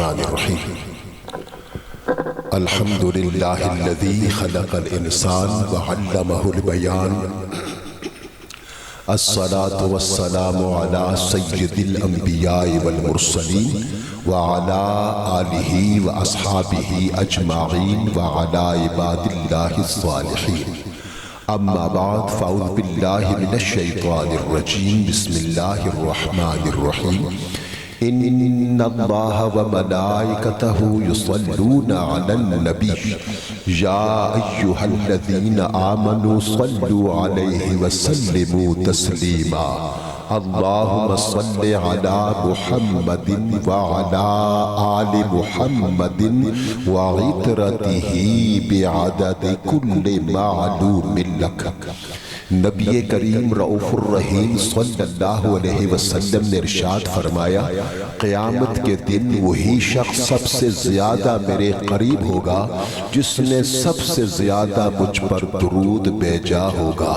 الرحمن الرحیم الحمد للہ الذی خلق الانسان وعلمہ البیان الصلاة والسلام علی سید الانبیاء والمرسلین وعلی آلہ واصحابہ اجمعین وعلی عباد اللہ الصالحین اما بعد فاعوذ باللہ من الشیطان الرجیم بسم اللہ الرحمن الرحیم ان اللہ وملائکتہ یصلون علی النبی یا ایہا الذین آمنوا صلوا علیہ وسلموا تسلیما اللہم صل علی محمد وعلی آل محمد وعطرتہ بعدد کل معلوم لک۔ نبی کریم رؤوف الرحیم صلی اللہ علیہ وسلم نے ارشاد فرمایا، قیامت کے دن وہی شخص سب سے زیادہ میرے قریب ہوگا جس نے سب سے زیادہ مجھ پر درود بھیجا ہوگا۔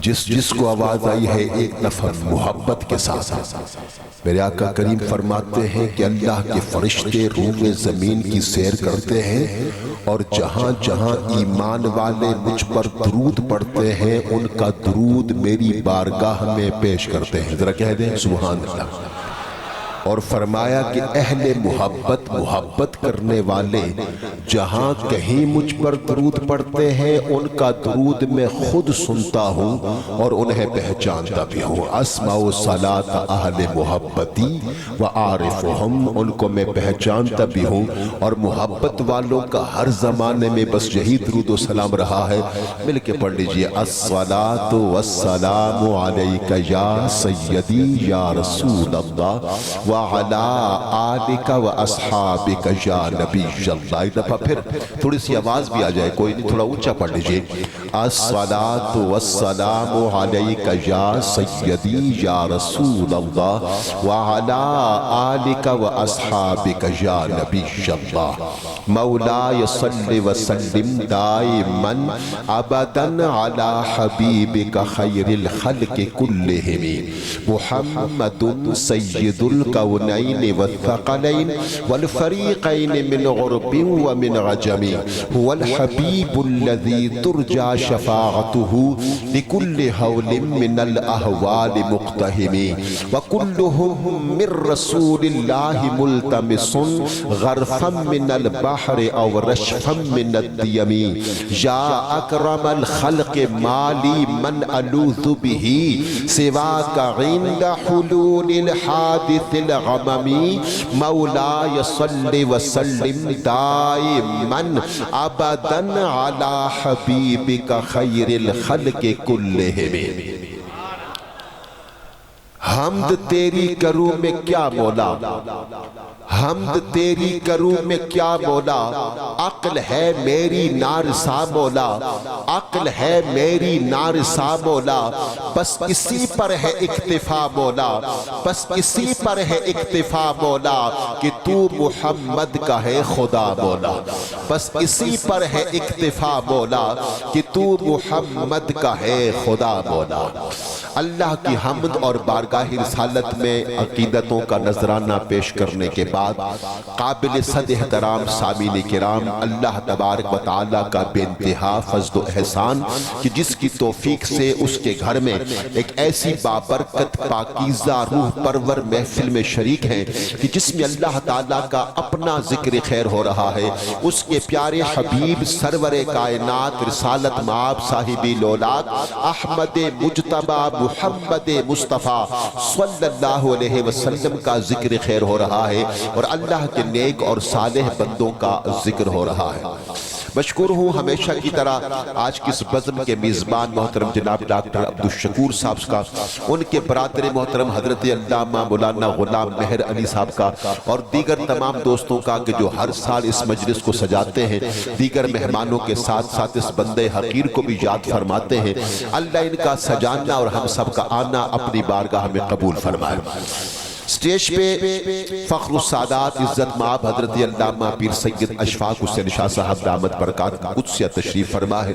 جس کو آواز آئی ہے ایک نفر محبت کے ساتھ، میرے آقا کریم فرماتے ہیں کہ اللہ کے فرشتے روم زمین کی سیر کرتے ہیں اور جہاں جہاں ایمان والے مجھ پر درود پڑھتے ہیں ان کا درود میری بارگاہ میں پیش کرتے ہیں۔ ذرا کہہ دیں سبحان اللہ۔ اور فرمایا کہ اہل محبت کرنے والے جہاں کہیں مجھ پر درود پڑھتے ہیں ان کا درود میں خود سنتا ہوں اور انہیں پہچانتا بھی ہوں۔ اسمع صلاۃ اہل محبتی وعارفہم، ان کو میں پہچانتا بھی ہوں اور محبت والوں کا ہر زمانے میں بس یہی درود و سلام رہا ہے۔ مل کے پڑھ لیجئے، الصلاۃ والسلام علیک یا سیدی یا رسول اللہ وَعَلَىٰ آلِكَ وَأَصْحَابِكَ یا نبی اللہ۔ ایک دفعہ پھر تھوڑی سی آواز بھی آ جائے، کوئی نہیں، تھوڑا اونچا پڑھ لیجئے، الصلاۃ والسلام علیک یا سیدی یا رسول اللہ وَعَلَىٰ آلِكَ وَأَصْحَابِكَ یا نبی اللہ۔ مولاي صل وسلم دائما ابدا على حبيبك خير الخلق كلهم محمد سيد الكونين والثقلين والفريقين من غرب ومن عجم، هو الحبيب الذي ترجى شفاعته لكل هول من الأهوال مقتهم، وكلهم من رسول الله ملتمس غرفا من البحر او رشفا من الدیم، یا اکرم الخلق مالی من الوذ به سواک عند حلول الحادث الغممی، مولاي صل وسلم دائما ابدا على حبیبک خیر الخلق کلہم۔ حمد تیری کروں میں کیا مولا، حمد تیری کروں میں کیا مولا، عقل ہے میری نارسا مولا، عقل ہے میری نارسا مولا، بس اسی پر ہے اکتفا مولا، بس اسی پر ہے اکتفا مولا کہ تو محمد کا ہے خدا مولا، بس اسی پر ہے اکتفا مولا کہ تو محمد کا ہے خدا مولا۔ اللہ کی حمد اور بارگاہ رسالت میں عقیدتوں کا نذرانہ پیش کرنے کے بعد قابل صد احترام سامعین کرام، اللہ تبارک و تعالیٰ کا بے انتہا فضل و احسان کہ جس کی توفیق سے اس کے گھر میں ایک ایسی بابرکت پاکیزہ روح پرور محفل میں شریک ہیں کہ جس میں اللہ تعالیٰ کا اپنا ذکر خیر ہو رہا ہے، اس کے پیارے حبیب سرور کائنات رسالت مآب صاحبی لولاک احمد مجتبی محمد مصطفیٰ صلی اللہ علیہ وسلم کا ذکر خیر ہو رہا ہے اور اللہ کے نیک اور صالح بندوں کا ذکر ہو رہا ہے۔ مشکور ہوں ہمیشہ کی طرح آج کی اس بزم کے میزبان محترم جناب ڈاکٹر عبدالشکور صاحب کا، ان کے برادر محترم حضرت علامہ مولانا غلام مہر علی صاحب کا اور دیگر تمام دوستوں کا کہ جو ہر سال اس مجلس کو سجاتے ہیں، دیگر مہمانوں کے ساتھ ساتھ اس بندے حقیر کو بھی یاد فرماتے ہیں۔ اللہ ان کا سجانا اور ہم سب کا آنا اپنی بارگاہ میں قبول فرمائے۔ سٹیج پہ فخر السادات عزت مآب حضرت علامہ پیر سید اشفاق حسین شاہ صاحب دامت برکات قدسیہ تشریف فرما ہے۔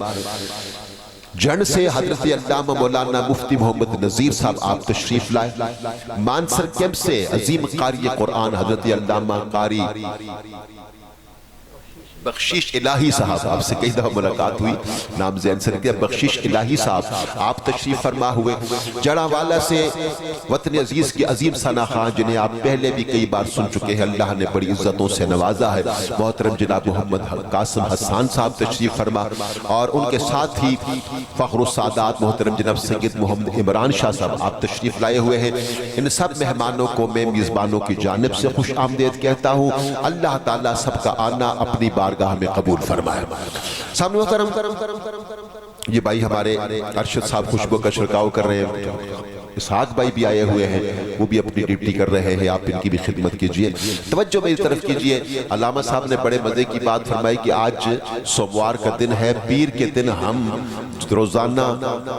جن سے حضرت علامہ مولانا مفتی محمد نذیر صاحب آپ تشریف لائے، مانسر کیمپ سے عظیم قاری قرآن حضرت علامہ قاری بخشش الہی صاحب، آپ سے کئی دفعہ ملاقات ہوئی، نام ذہن سے رکھتے ہیں، بخشش الہی صاحب آپ تشریف فرما ہوئے، جڑا والا سے وطن عزیز کی عظیم ثنا خان جنہیں آپ پہلے بھی کئی بار سن چکے ہیں، اللہ نے بڑی عزتوں سے نوازا ہے، محترم جناب محمد قاسم حسان صاحب تشریف فرما، اور ان کے ساتھ ہی فخر السادات محترم جناب سید محمد عمران شاہ صاحب آپ تشریف لائے ہوئے ہیں۔ ان سب مہمانوں کو میں میزبانوں کی جانب سے خوش آمدید کہتا ہوں، اللہ تعالیٰ سب کا آنا اپنی بارگاہ میں قبول فرمائے۔ سامنے محترم یہ بھائی ہمارے ارشد صاحب خوشبو کا چھڑکاؤ کر رہے ہیں، اسحاق بھائی بھی آئے ہوئے ہیں، وہ بھی اپنی ڈیوٹی کر رہے ہیں، آپ ان کی بھی خدمت کیجئے، توجہ میری طرف کیجئے۔ علامہ صاحب نے بڑے مزے کی بات فرمائی کہ آج سوموار کا دن ہے، پیر کے دن ہم روزانہ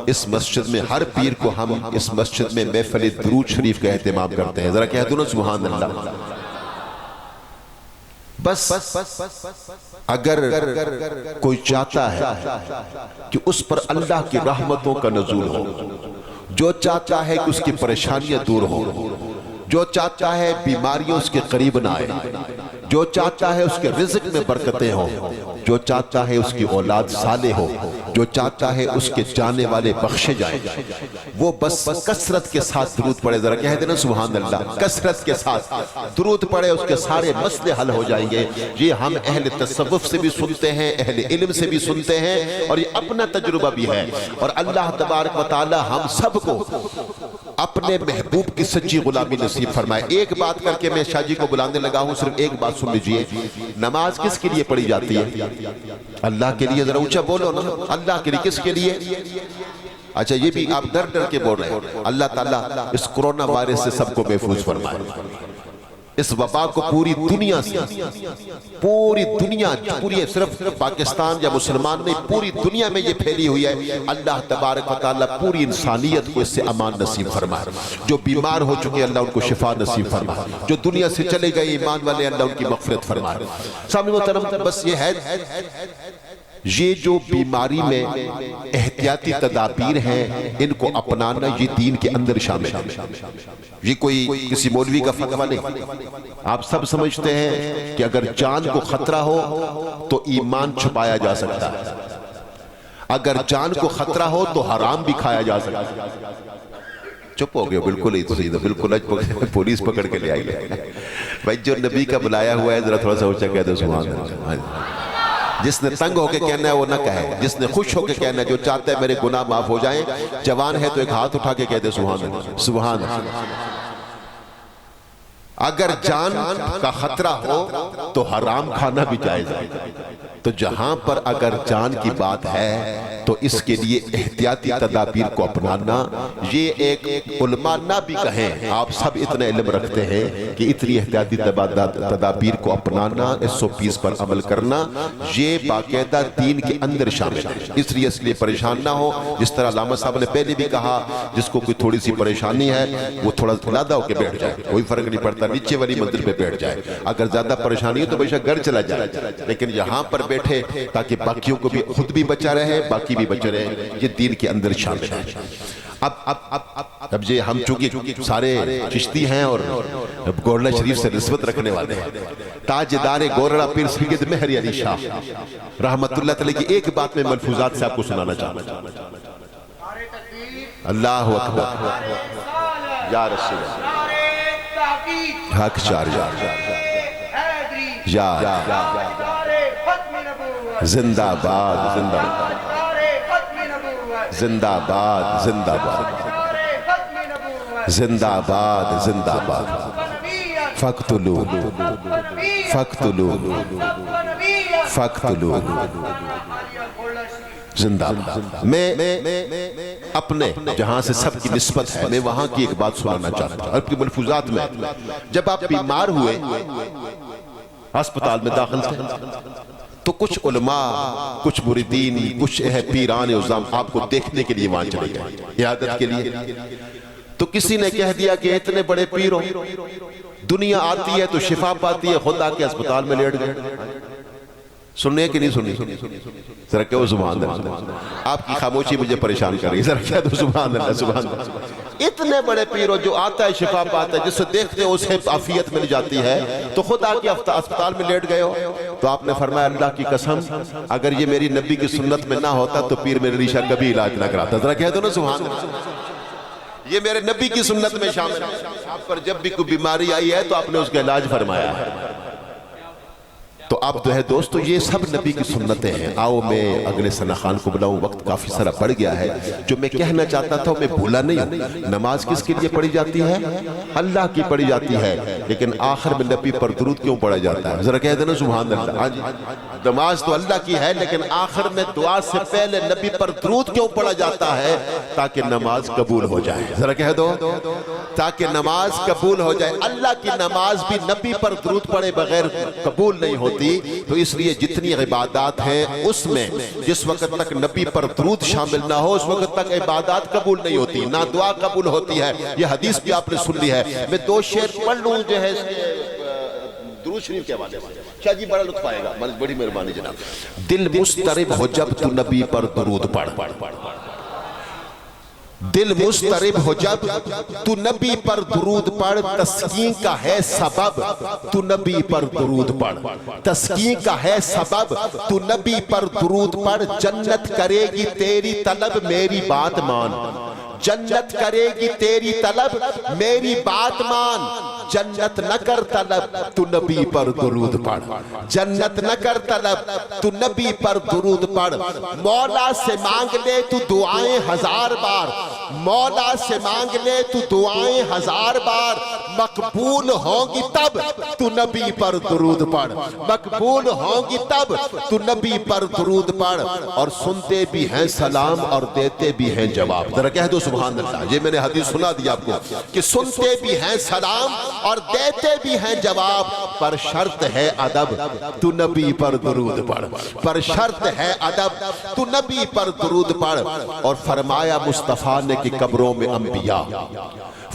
اس مسجد میں ہر پیر کو ہم اس مسجد میں محفل درود شریف کا اہتمام کرتے ہیں، ذرا کہہ دو نا سبحان اللہ۔ بس اگر کوئی چاہتا ہے کہ اس پر اللہ کی رحمتوں کا نزول ہو، جو چاہتا ہے کہ اس کی پریشانیاں دور ہو، جو چاہتا ہے بیماریوں اس کے قریب نہ آئے، جو چاہتا ہے اس کے رزق میں برکتیں ہوں، جو چاہتا ہے اس کی اولاد صالح ہو، جو چاہتا ہے اس کے جانے والے بخشے جائیں، وہ بس کثرت کے ساتھ درود پڑھے، ذرا کہہ دینا سبحان اللہ، کثرت کے ساتھ درود پڑھے، اس کے سارے مسئلے حل ہو جائیں گے۔ یہ ہم اہل تصوف سے بھی سنتے ہیں، اہل علم سے بھی سنتے ہیں، اور یہ اپنا تجربہ بھی ہے، اور اللہ تبارک و تعالی ہم سب کو اپنے محبوب کی سچی غلامی نصیب فرمائے۔ ایک بات کر کے میں شاہ جی کو بلانے لگا ہوں، صرف ایک بات سن لیجئے، نماز کس کے لیے پڑھی جاتی ہے؟ اللہ کے لیے، ذرا اونچا بولو نا، اللہ کے لیے، کس کے لیے؟ اچھا یہ بھی آپ ڈر ڈر کے بول رہے ہیں، اللہ تعالیٰ اس کرونا وائرس سے سب کو محفوظ فرمائے، اس وبا کو پوری دنیا سے، پوری دنیا، پوری صرف پاکستان یا مسلمان نہیں، پوری دنیا میں یہ پھیلی ہوئی ہے، اللہ تبارک و تعالیٰ پوری انسانیت کو اس سے امان نصیب فرمائے، جو بیمار ہو چکے اللہ ان کو شفا نصیب فرمائے، جو دنیا سے چلے گئے ایمان والے اللہ ان کی مغفرت فرمائے۔ سامنے محترم بس یہ ہے، یہ جو بیماری میں احتیاطی تدابیر ہیں ان کو اپنانا یہ دین کے اندر شامل ہے، یہ کوئی کسی مولوی کا فتویٰ نہیں۔ آپ سب سمجھتے ہیں کہ اگر جان کو خطرہ ہو تو ایمان چھپایا جا سکتا ہے، اگر جان کو خطرہ ہو تو حرام بھی کھایا جا سکتا ہے۔ چپ ہو گئے، بالکل ہی تو بالکل پولیس پکڑ کے لے آئی ہے بھائی، جو نبی کا بلایا ہوا ہے ذرا تھوڑا سا اونچا کہہ دو سبحان اللہ۔ جس نے تنگ ہو کے کہنا ہے وہ نہ کہے، جس نے خوش ہو کے کہنا ہے، جو چاہتا ہے میرے گناہ معاف ہو جائیں، جوان ہے تو ایک ہاتھ اٹھا کے کہہ دے سبحان اللہ، سبحان اللہ۔ اگر جان کا خطرہ ہو تو حرام کھانا بھی جائز ہے، تو جہاں پر اگر جان کی بات ہے تو اس کے لیے احتیاطی تدابیر کو اپنانا، یہ ایک علماء نہ بھی کہیں، آپ سب اتنا علم رکھتے ہیں کہ اتنی احتیاطی تدابیر کو اپنانا، SOPs پر عمل کرنا، یہ باقاعدہ دین کے اندر شامل ہے، اس لیے پریشان نہ ہو۔ جس طرح علامہ صاحب نے پہلے بھی کہا، جس کو کوئی تھوڑی سی پریشانی ہے وہ تھوڑا زیادہ ہو کے بیٹھ جائے، کوئی فرق نہیں پڑتا، نیچے والی منزل پہ بیٹھ جائے، اگر زیادہ پریشانی ہے تو بے شک گھر چلا جائے، لیکن یہاں پر بیٹھے تاکہ باقیوں کو بھی، خود بھی بچا رہے، باقی بھی بچ رہے، یہ دین کے اندر شامل ہے۔ اب یہ ہم چونکہ سارے چشتی ہیں اور گورڑا شریف سے نسبت رکھنے والے ہیں، تاجدار گورڑا پیر سید مہر علی شاہ رحمت اللہ تعالی کی ایک بات میں ملفوظات سے آپ کو سنانا چاہتا ہوں۔ اللہ اکبر یا رسول اللہ، حق چار یا زندہ باد، زندہ باد، زندہ باد، زندہ باد، زندہ باد، زندہ باد، فقتلو فقتلو فقتلو، زندہ باد۔ میں اپنے جہاں سے سب کی نسبت ہے، میں وہاں کی ایک بات سنانا چاہتا ہوں، اپنی ملفوظات میں، جب آپ بیمار ہوئے ہسپتال میں داخل تھے تو کچھ علماء، کچھ مریدین، کچھ پیران عظام آپ کو دیکھنے کے لیے وہاں چلے گئے، عیادت کے لیے، تو کسی نے کہہ دیا کہ اتنے بڑے پیروں، دنیا آتی ہے تو شفا پاتی ہے، خود آ کے ہسپتال میں لیٹ گئے۔ سننے کہ نہیں سنی؟ ذرا کہو سبحان اللہ. آپ کی خاموشی مجھے پریشان کر رہی ہے. ذرا کہہ دو سبحان اللہ سبحان اللہ. اتنے بڑے پیر جو آتا ہے شفا پاتا ہے، جس سے دیکھتے ہو اسے عافیت مل جاتی ہے، تو خود آ کے اسپتال میں لیٹ گئے ہو. تو آپ نے فرمایا اللہ کی قسم اگر یہ میری نبی کی سنت میں نہ ہوتا تو پیر میرے ریشہ کبھی علاج نہ کراتا. ذرا کہہ دو نا سبحان اللہ. یہ میرے نبی کی سنت میں شامل ہے. آپ پر جب بھی کوئی بیماری آئی ہے تو آپ نے اس کا علاج فرمایا ہے. تو اب جو ہے دوستو یہ سب نبی کی سنتیں ہیں. آؤ میں اگلے ثنا خان کو بلاؤں، وقت کافی سارا پڑ گیا ہے. جو میں کہنا چاہتا تھا میں بھولا نہیں ہوں. نماز کس کے لیے پڑھی جاتی ہے؟ اللہ کی پڑھی جاتی ہے. لیکن آخر میں نبی پر درود کیوں پڑھا جاتا ہے؟ ذرا کہہ دینا سبحان اللہ. ہاں جی، نماز تو اللہ کی ہے لیکن آخر میں دعا سے پہلے نبی پر درود کیوں پڑھا جاتا ہے؟ تاکہ نماز قبول ہو جائے. ذرا کہہ دو تاکہ نماز قبول ہو جائے. اللہ کی نماز بھی نبی پر درود پڑھے بغیر قبول نہیں ہوتی. تو اس لیے جتنی عبادات ہیں اس میں جس وقت تک نبی پر درود شامل نہ ہو اس وقت تک عبادات قبول نہیں ہوتی، نہ دعا قبول ہوتی ہے. یہ حدیث بھی آپ نے سن لی ہے. میں 2 شعر پڑھ لوں جو ہے درود شریف کے حوالے سے. شاہ جی بڑا لطف آئے گا، بڑی مہربانی جناب. دل مضطرب ہو جب تو نبی پر درود پڑھ. دل مضطرب ہو جب تو نبی پر درود پڑھ. تسکین کا ہے سبب تو نبی پر درود پڑھ. تسکین کا ہے سبب تو نبی پر درود پڑھ. جنت کرے گی تیری طلب میری بات مان. جنت کرے گی تیری طلب میری بات مان. جنت نہ کر طلب تو نبی پر درود پڑھ. جنت نہ کر طلب تو نبی پر درود پڑھ. مولا سے مانگ لے تو دعائیں 1000 بار. مولا سے مانگ لے تو دعائیں 1000 بار. مقبول ہوں گی تب تو نبی پر درود پڑھ. مقبول ہوں گی تب تو نبی پر درود پڑھ. اور سنتے بھی ہیں سلام اور دیتے بھی ہیں جواب. ذرا کہہ دو سبحان اللہ. یہ میں نے حدیث سنا دیا آپ کو کہ سنتے بھی ہیں سلام اور دیتے بھی ہیں جواب. پر شرط ہے ادب تو نبی پر درود پڑھ. پر شرط ہے ادب تو نبی پر درود پڑھ. اور فرمایا مصطفیٰ نے کہ قبروں میں انبیاء،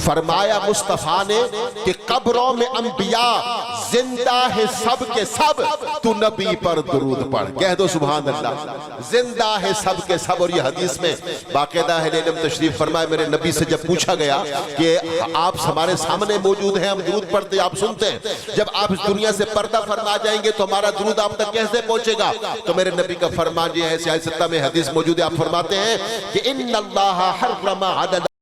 فرمایا مصطفیٰ نے کہ قبروں میں انبیاء زندہ ہے سب کے سب تو نبی پر درود پڑھ. کہہ دو سبحان اللہ. زندہ ہے سب کے سب. اور یہ حدیث میں باقاعدہ اہل علم تشریف فرمائے میرے نبی سے جب پوچھا گیا کہ آپ ہمارے سامنے موجود ہیں، ہم درود پڑھتے آپ سنتے ہیں، جب آپ اس دنیا سے پردہ فرما جائیں گے تو ہمارا درود آپ تک کیسے پہنچے گا؟ تو میرے نبی کا فرمان یہ ہے، صحیح 7 میں حدیث موجود ہے، آپ فرماتے ہیں کہ ان اللہ حرم علی